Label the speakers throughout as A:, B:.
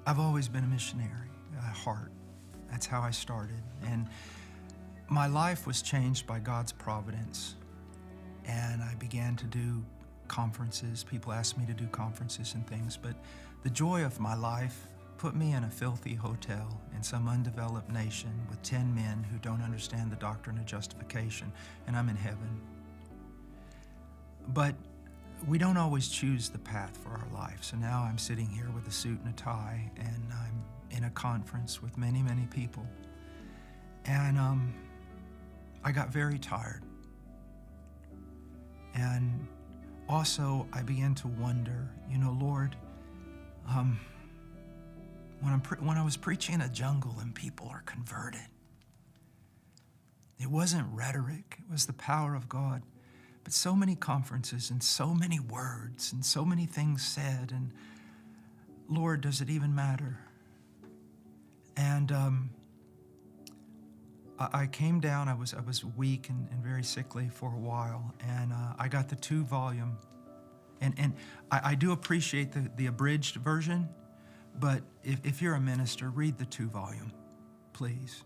A: I've always been a missionary at heart. That's how I started. And my life was changed by God's providence. And I began to do conferences. People asked me to do conferences and things. But the joy of my life put me in a filthy hotel in some undeveloped nation with 10 men who don't understand the doctrine of justification, and I'm in heaven. But we don't always choose the path for our life. So now I'm sitting here with a suit and a tie, and I'm in a conference with many, many people. And I got very tired. And also I began to wonder, Lord, when I was preaching in a jungle and people are converted, it wasn't rhetoric, it was the power of God. But so many conferences and so many words and so many things said, and Lord, does it even matter? And I came down, I was weak and very sickly for a while, and I got the 2-volume. And I do appreciate the abridged version, but if you're a minister, read the 2-volume, please.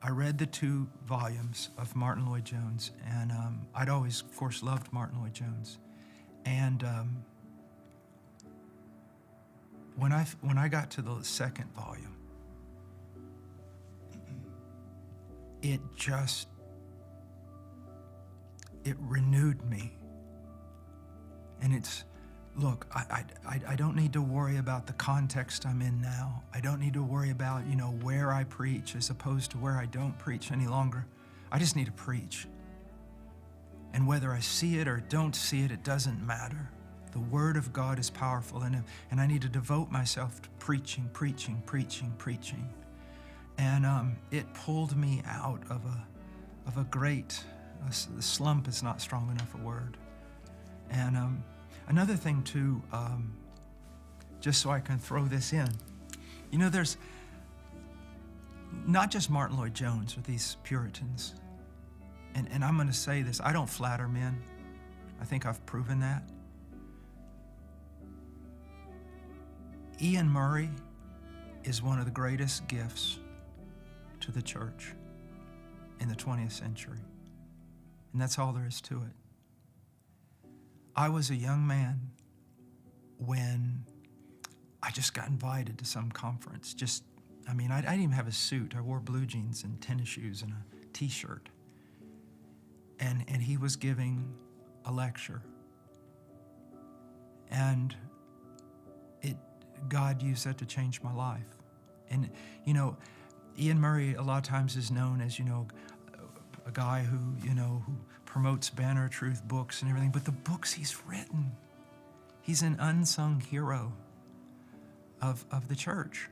A: I read the 2 volumes of Martin Lloyd-Jones, and I'd always, of course, loved Martin Lloyd-Jones. And when I got to the 2nd volume, it renewed me. And look, I don't need to worry about the context I'm in now. I don't need to worry about, where I preach as opposed to where I don't preach any longer. I just need to preach. And whether I see it or don't see it, it doesn't matter. The Word of God is powerful, and I need to devote myself to preaching. And it pulled me out of a great, the slump is not strong enough a word. And another thing too, just so I can throw this in, there's not just Martin Lloyd-Jones or these Puritans. And I'm going to say this, I don't flatter men. I think I've proven that. Ian Murray is one of the greatest gifts to the church in the 20th century. And that's all there is to it. I was a young man when I just got invited to some conference. I didn't even have a suit. I wore blue jeans and tennis shoes and a t-shirt. And he was giving a lecture. And God used that to change my life. And, Ian Murray a lot of times is known as, a guy who promotes Banner of Truth books and everything, but the books he's written, he's an unsung hero of the church.